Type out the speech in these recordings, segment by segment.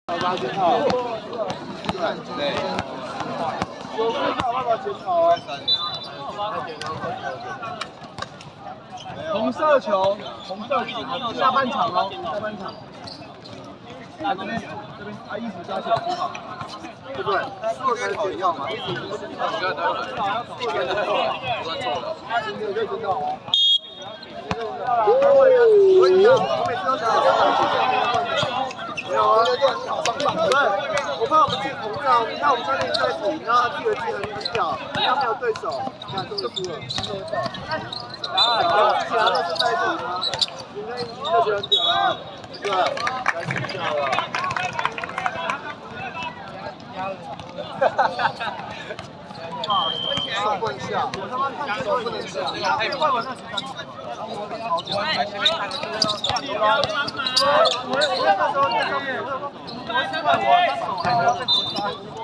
把检讨。对。有办法检讨啊。红色球，下半场哦，下半场。这边，他衣服加起来多少？对不对？输了才是解药嘛。你看待会，你看待会，我错了。你可以知道哦。我一样，我每次都想没有啊，对，我怕我们自己膨胀，你看我们教练在比，然后他自己的技能很屌，他没有对手，你看终于输了，其他都是在比吗？你看赢就觉得很屌啊，对吧？该睡觉了。手不能下，我他妈看手不能下，太快了，那是干嘛？还前面看的就是我那时候在上面，我手还要再多杀一波。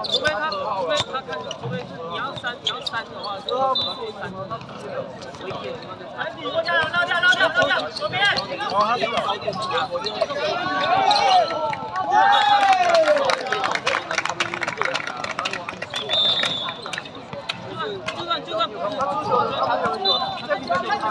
除非他看，除非是你要删的话，就要删他回点什么的。绕掉，左边。就算不是他出球，他有一个，这比赛有看球。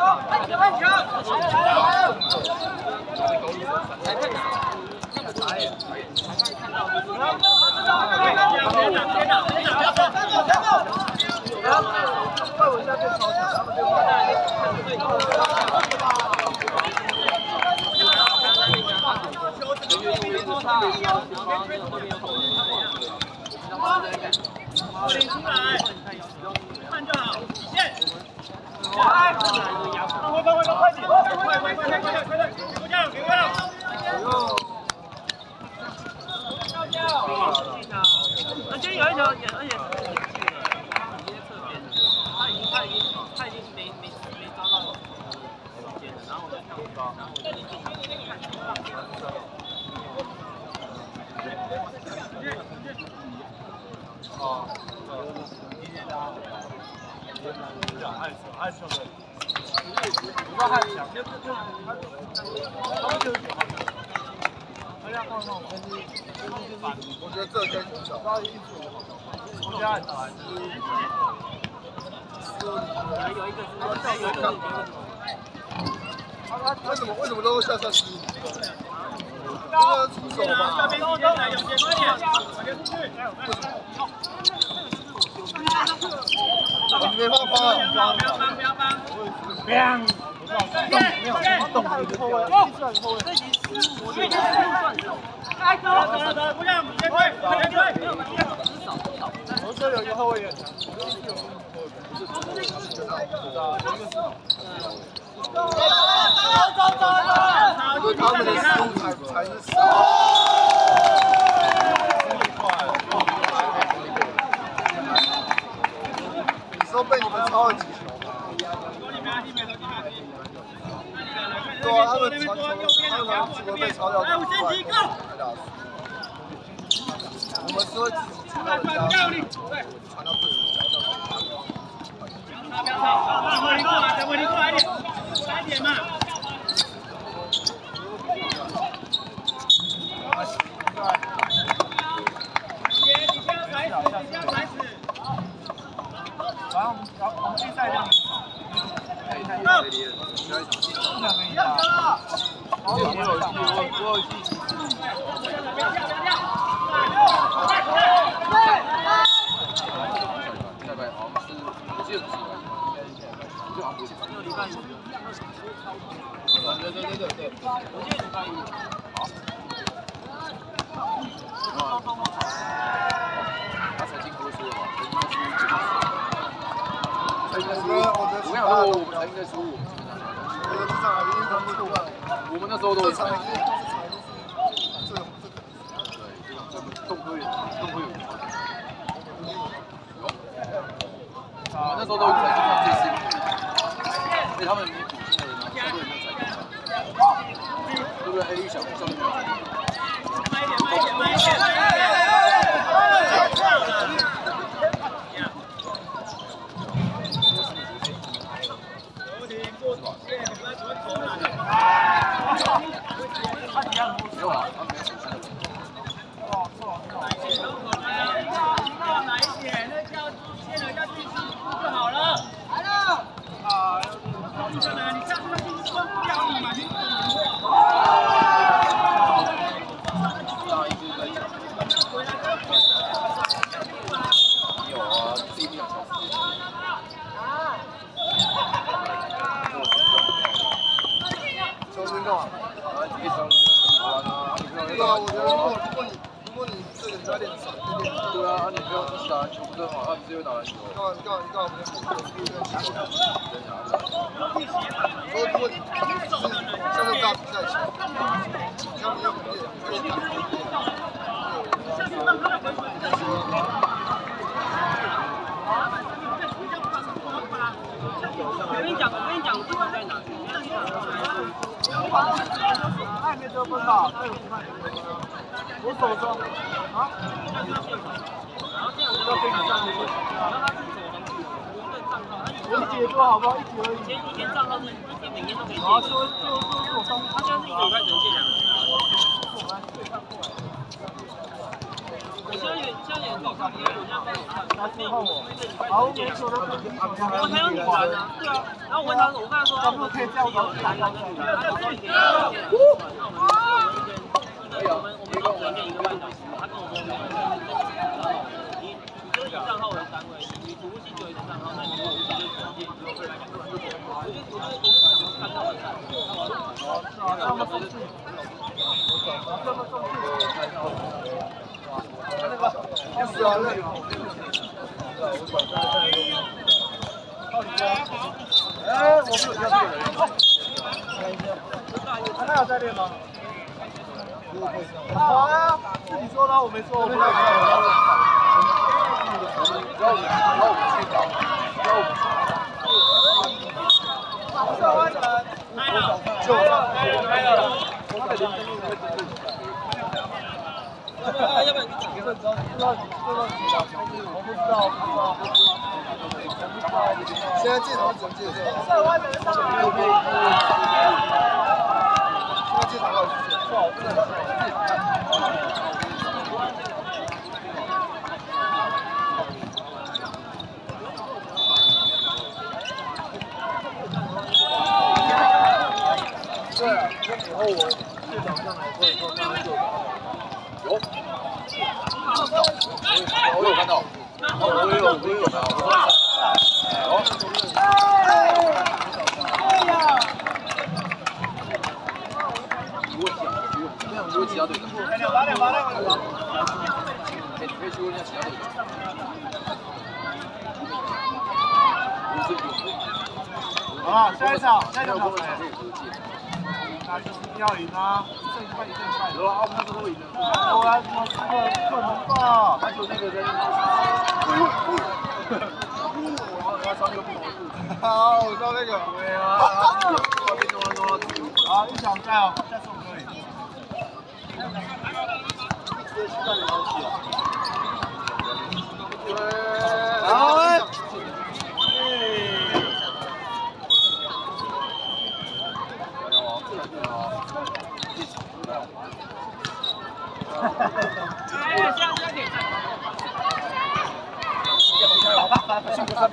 我觉得这可以从小。我家很难。为什么都下去？出手嘛。你没办法。不要帮。没有，动他的后卫，这已经是我走，不让，先退，我这有一个后卫也强，他们的失误才是少。你说被你们超了几球？对啊，他们传球，他们被超掉5分几个。我们是会自己传到人家，传到队友的脚上。等会你过来一点嘛。你这样才死。然后我们比赛这样。我们那时候都会唱。动科有。我们那时候都会唱这些，所以他们迷古新的人呢，很多人在踩场，对不对？黑小教练。慢一点。干嘛？一场好玩啊！对啊，我觉得如果你这个你在练少，对啊，你不要一直打篮球不是很好，你只会打篮球。你干嘛不练球？如果你像这大比赛前，你要不要练？可以打。我跟你讲，地方在哪？他也没得分吧？我手中啊，然后这样子就可以上去，然后他自己走上去，无论账号，他我解说好不好？一集而已。以前账号是一天每天都可以借，然后就我上，他现在是一个礼拜只能借2次。我现在也很搞笑，因为我现在没有看，好，没球的分。我还有你玩啊，对啊。然后我问他，我跟他说，他不可以这样搞，他说你可以我们到前面1个半小时，他跟我说你就以账号为单位，你服务器就一个账号，那你服务器就直接我就看到了，那么重视，这么重视，那个要死啊！哎，我没有教这个人。他有在练吗？好啊，是你说的，我没说，我没有。要不然你讲1分钟，现在进场是怎么介绍？现在进场要不好，真的。对，以后我队长上来会说他队长。有。我有看到，我也有拿，我问其他队长，可以去问一下其他队长。好，下一场比赛。那就是要赢啊！1胜1败，1胜1败。有啊，我们那时候都赢了。我来什么4个不能吧？篮球那个人。好，我知道那个。对啊。好，一场加油，下次我们可以。好。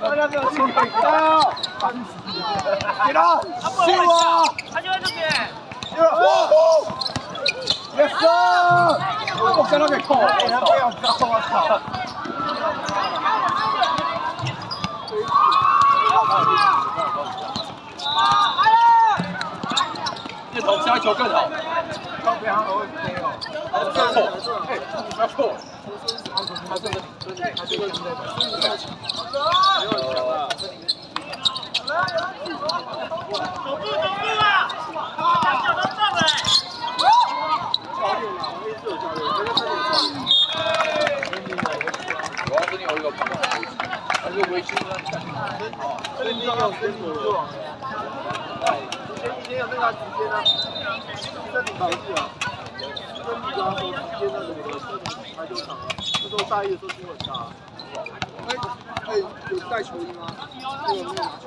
大家没有听到？给他，去我！他就在这边。Yes sir！ 我看到被扣，他不要扣，我操！这头下一球更好。靠边他会飞哦。不要错。他这个我这里有一个朋友，他是维修的。这里有水母座。以前有那个直接的，这里导致啊，跟那个直接那个排球场啊，那时候大一的时候新闻大。有带球衣吗？我有没有拿球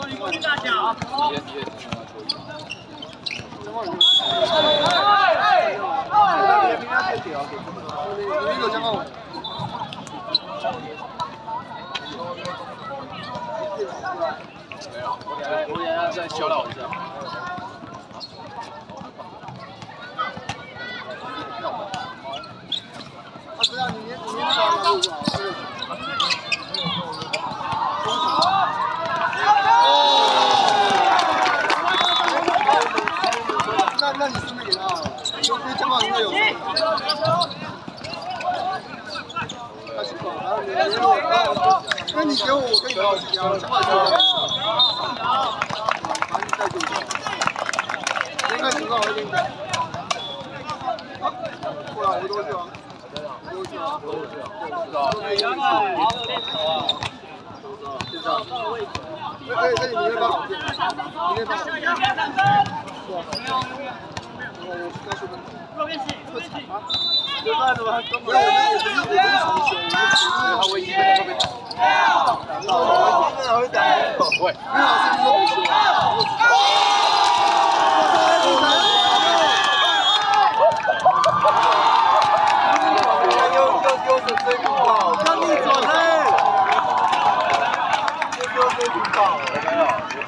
衣？球衣大小。也拿球衣。别平安太屌，有一个将号。没有，我等下再教导一下。知道你抓路啊？那你顺便给他，就别讲话会有。那情况，然后你给我，那你给我，我跟你聊几聊，讲话就好。把你带进去。现在情况我给你讲。过来，我多久？多久？好有练手啊！这里面放，里面放。我告诉你，右边起，右边起。没办法，根本我们也不是重修，他唯一一个人会被打。我一个人会打。喂，没有，是你说不行。又是追不到，让你转嘞，又是追不到。